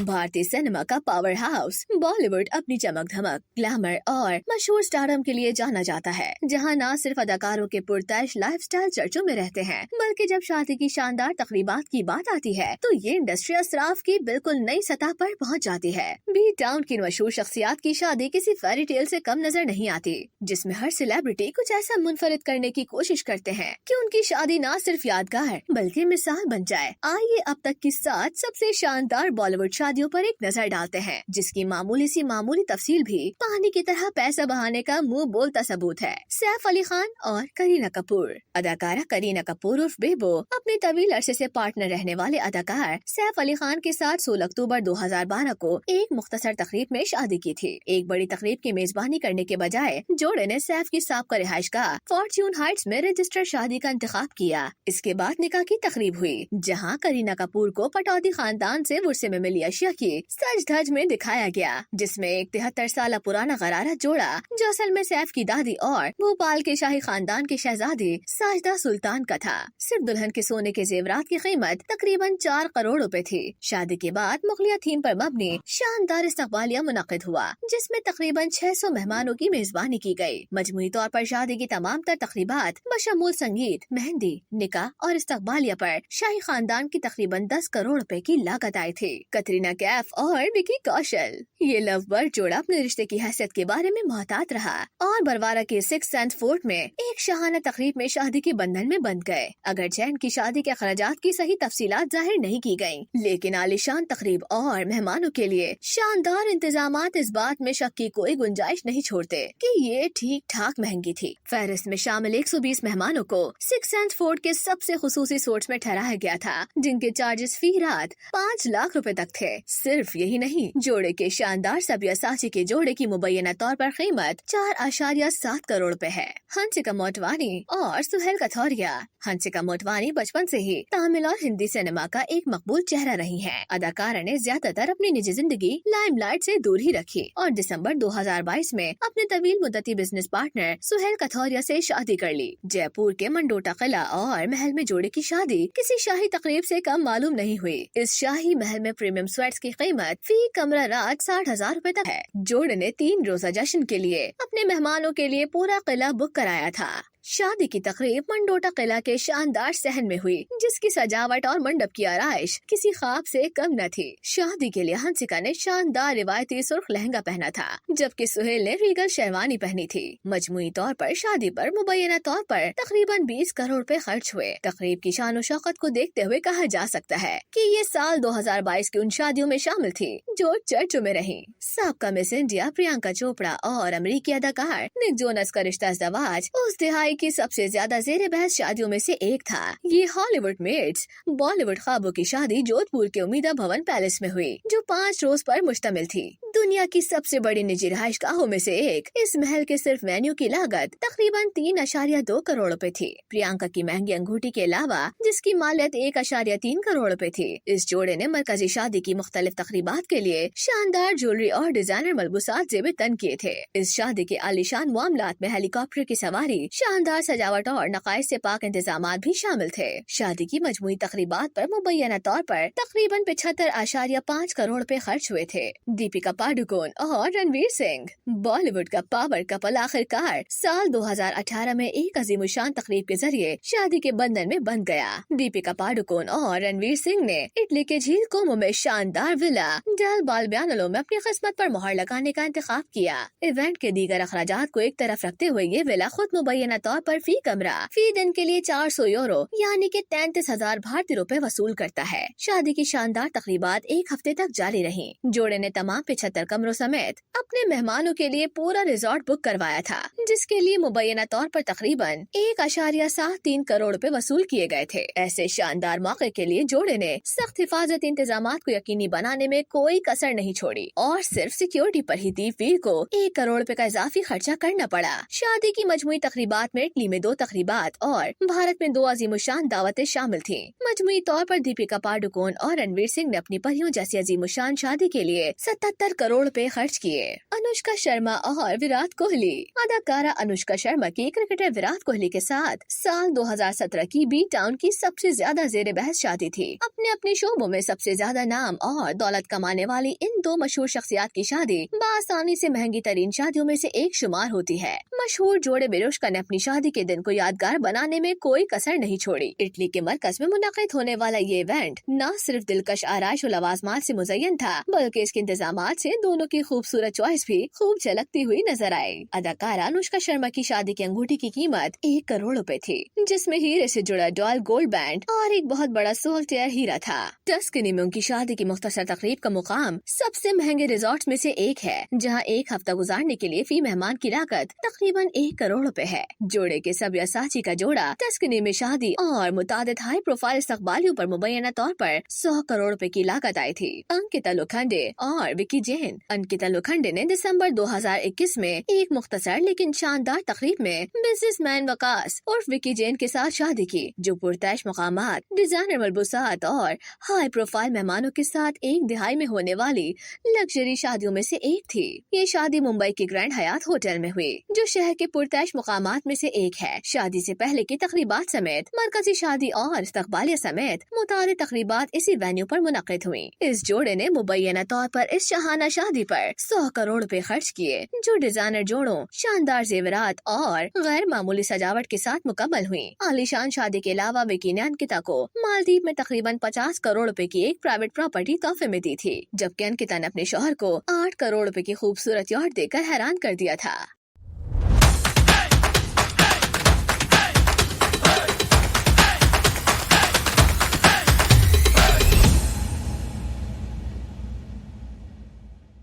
भारतीय सिनेमा का power house Bollywood अपनी चमक धमक, ग्लैमर और मशहूर स्टारडम के लिए जाना जाता है, जहां न सिर्फ अदाकारों के पुरतश लाइफस्टाइल चर्चों में रहते हैं, बल्कि जब शादी की शानदार तकरीबात की बात आती है तो ये इंडस्ट्री असराफ की बिल्कुल नई सतह पर पहुंच जाती है। बी टाउन की मशहूर शख्सियात की शादी किसी फेरी टेल से कम नजर नहीं आती, जिसमें हर सेलिब्रिटी कुछ ऐसा मुनफरिद करने की कोशिश करते हैं कि उनकी शादी न सिर्फ यादगार बल्कि मिसाल बन जाए। आइए अब तक की 7 सबसे शानदार बॉलीवुड शादियों पर एक नजर डालते हैं, जिसकी मामूली तफसील भी पानी की तरह पैसा बहाने का मुंह बोलता सबूत है। सैफ अली खान और करीना कपूर। अदाकारा करीना कपूर उर्फ बेबो अपने तवील अरसे से पार्टनर रहने वाले अदाकार सैफ अली खान के साथ 16 अक्टूबर 2012 को एक मुख्तसर तकरीब में शादी की थी। एक बड़ी तकरीब की मेजबानी करने के बजाय जोड़े ने सैफ की साबका रिहाइशगाह फॉर्च्यून हाइट्स में रजिस्टर्ड शादी का इंतखाब किया। इसके बाद निकाह की तकरीब हुई, जहाँ करीना कपूर को पटौदी खानदान से वर्से में मिली अशिया की सज धज में दिखाया गया, जिसमें एक 73 साल पुराना गरारा जोड़ा जो असल में सैफ की दादी और भोपाल के शाही खानदान के शहजादे साजदा सुल्तान का था। सिर्फ दुल्हन के सोने के जेवरात की कीमत तकरीबन 4 करोड़ रुपए थी। शादी के बाद मुगलिया थीम पर मबनी शानदार इस्तकबालिया मुनक्किद हुआ, जिसमें तकरीबन 600 मेहमानों की मेजबानी की गयी। मजमूई तौर पर शादी की तमाम तर तकरीबात बशमूल संगीत, मेहंदी, निकाह और इस्तकबालिया पर शाही खानदान की तकरीबन 10 करोड़ रुपए की लागत आई थी। कटरीना कैफ और विकी कौशल। ये लव बर्ड जोड़ा अपने रिश्ते की हैसियत के बारे में मोहतात रहा और बरवारा के 6 सेंट फोर्ट में एक शाहाना तकरीब में शादी के बंधन में बंध गए। अगरचे इनकी शादी के अखराजात की सही तफसीलात जाहिर नहीं की गयी, लेकिन आलिशान तकरीब और मेहमानों के लिए शानदार इंतजामात इस बात में शक की कोई गुंजाइश नहीं छोड़ते कि ये ठीक ठाक महंगी थी। फहरिस्त में शामिल 120 मेहमानों को 6 सेंट फोर्ट के सबसे खुसूसी सोट्स में ठहराया गया था, जिनके चार्जेस फी रात 5 लाख रुपए तक थे। सिर्फ यही नहीं, जोड़े के शानदार सब्यासाची के जोड़े की मुबैना तौर पर कीमत 4.7 करोड़ रुपए है। हंसिका मोटवानी और सुहेल कथौरिया। हंसिका मोटवानी बचपन से ही तमिल और हिंदी सिनेमा का एक मकबूल चेहरा रही है। अदाकारा ने ज्यादातर अपनी निजी जिंदगी लाइमलाइट से दूर ही रखी और दिसंबर 2022 में अपने तवील मुद्दती बिजनेस पार्टनर सुहेल कथौरिया से शादी कर ली। जयपुर के मंडोटा किला और महल में जोड़े की शादी किसी शाही तकरीब से कम मालूम नहीं हुई। इस शाही महल में प्रीमियम स्वीट्स की कीमत फी कमरा रात 60,000 रुपए तक है। जोड़े ने 3 रोजा जश्न के लिए अपने मेहमानों के लिए पूरा किला बुक कराया था। शादी की तकरीब मंडोटा किला के शानदार सहन में हुई, जिसकी सजावट और मंडप की आराइश किसी ख्वाब से कम न थी। शादी के लिए हंसिका ने शानदार रिवायती सुर्ख लहंगा पहना था, जबकि सुहेल ने रीगल शेरवानी पहनी थी। मजमुई तौर पर शादी पर मुबैना तौर पर तकरीबन 20 करोड़ रुपए खर्च हुए। तकरीब की शान शौकत को देखते हुए कहा जा सकता है कि ये साल 2022 की उन शादियों में शामिल थी जो चर्चों में रही। साबका मिस इंडिया प्रियंका चोपड़ा और अमरीकी अदाकार निक जोनस का रिश्ता ज़वाज उस दिहाई की सबसे ज्यादा जेर बहस शादियों में से एक था। ये हॉलीवुड मेट्स बॉलीवुड ख्वाबों की शादी जोधपुर के उम्मीदा भवन पैलेस में हुई, जो 5 रोज पर मुश्तमिल थी। दुनिया की सबसे बड़ी निजी रहायशगाहों में से एक, इस महल के सिर्फ वेन्यू की लागत तकरीबन 3.2 करोड़ रुपए थी। प्रियंका की महंगी अंगूठी के अलावा जिसकी मालियत 1.3 करोड़ रुपए थी। इस जोड़े ने मरकजी शादी की मुख्तलिफ तकरीबात के लिए शानदार ज्वेलरी और डिजाइनर मलबूसात जेब तन किए थे। इस शादी के आलीशान मामलात में हेलीकॉप्टर की सवारी, शानदार सजावट और नकाइश से पाक इंतजामात भी शामिल थे। शादी की मजमुई तकरीबात पर मुबैना तौर पर तकरीबन 75.5 करोड़ रुपए खर्च हुए थे। दीपिका पाडुकोन और रणवीर सिंह। बॉलीवुड का पावर कपल आखिरकार साल 2018 में एक अजीमुशान तकरीब के जरिए शादी के बंधन में बंध गया। दीपिका पाडुकोन और रणवीर सिंह ने इटली के झील कोमो में शानदार विला डेल बाल्बियानो में अपनी किस्मत पर मोहर लगाने का इंतखाब किया। इवेंट के दीगर अखराजात को एक तरफ रखते हुए ये विला खुद मुबैना तौर पर फी कमरा फी दिन के लिए 400 यूरो यानी कि 33,000 भारतीय रुपए वसूल करता है। शादी की शानदार तकरीबात एक हफ्ते तक जारी रही। जोड़े ने तमाम 75 कमरों समेत अपने मेहमानों के लिए पूरा रिजॉर्ट बुक करवाया था, जिसके लिए मुबैना तौर पर तकरीबन 1.73 करोड़ रुपए वसूल किए गए थे। ऐसे शानदार मौके के लिए जोड़े ने सख्त हिफाजत इंतजामात को यकीनी बनाने में कोई कसर नहीं छोड़ी और सिर्फ सिक्योरिटी पर ही दी फी को 1 करोड़ रुपए का इजाफी खर्चा करना पड़ा। शादी की मजमुई तकरीबात में इटली में 2 तकरीबात और भारत में 2 अजीमुशान दावतें शामिल थीं। मजमूई तौर पर दीपिका पादुकोण और रणवीर सिंह ने अपनी परियों जैसी अजीमुशान शादी के लिए 77 करोड़ रुपए खर्च किए। अनुष्का शर्मा और विराट कोहली। अदाकारा अनुष्का शर्मा की क्रिकेटर विराट कोहली के साथ साल 2017 की बी टाउन की सबसे ज्यादा जेर बहस शादी थी। अपने अपने शोबों में सबसे ज्यादा नाम और दौलत कमाने वाली इन 2 मशहूर शख्सियात की शादी बआसानी से महंगी तरीन शादियों में से एक शुमार होती है। मशहूर जोड़े बेरुश्का ने अपनी शादी के दिन को यादगार बनाने में कोई कसर नहीं छोड़ी। इटली के मरकज में मुनक़िद होने वाला ये इवेंट न सिर्फ दिलकश आराइश और लवाजमात से मुज़य्यन था, बल्कि इसके इंतजामात से दोनों की खूबसूरत चॉइस भी खूब झलकती हुई नजर आई। अदाकारा अनुष्का शर्मा की शादी की अंगूठी की कीमत 1 करोड़ रुपए थी, जिसमें हीरे से जुड़ा डॉल गोल्ड बैंड और एक बहुत बड़ा सोल्टेयर हीरा था। टस्कनी में उनकी शादी की मुख्तसर तकरीब का मुकाम सबसे महंगे रिजॉर्ट्स में से एक है, जहां एक हफ्ता गुजारने के लिए फी मेहमान की लागत तकरीबन 1 करोड़ रुपए है। जोड़े के सब्यासाची का जोड़ा टस्कनी में शादी और मुतादिद हाई प्रोफाइल इस्तकबालियों पर मुबैना तौर पर 100 करोड़ रुपए की लागत आई थी। अंकिता लोखंडे और विकी जैन। अंकिता लोखंडे ने दिसंबर 2021 में एक मुख्तसर लेकिन शानदार तकरीब में बिजनेसमैन वकास और विकी जैन के साथ शादी की, जो पुरतैश मकामात, डिजाइनर मलबूसात और हाई प्रोफाइल मेहमानों के साथ एक दिहाई में होने वाली लग्जरी शादियों में से एक थी। ये शादी मुंबई के ग्रैंड हयात होटल में हुई, जो शहर के पुरतैश मकामात में से एक है। शादी से पहले की तकरीबात समेत मरकजी शादी और इस्तकबालिया समेत मुतादिद तकरीबात इसी वेन्यू पर मुनक़िद हुई। इस जोड़े ने मुबैना तौर पर इस शहाना शादी पर 100 करोड़ रुपए खर्च किए, जो डिजाइनर जोड़ों, शानदार जेवरात और गैर मामूली सजावट के साथ मुकम्मल हुई। आलीशान शादी के अलावा विकी ने अंकिता को मालदीव में तकरीबन 50 करोड़ रुपए की एक प्राइवेट प्रॉपर्टी तोहफे में दी थी, जबकि अंकिता ने अपने शौहर को 8 करोड़ रुपए की खूबसूरत यॉट देकर हैरान कर दिया था।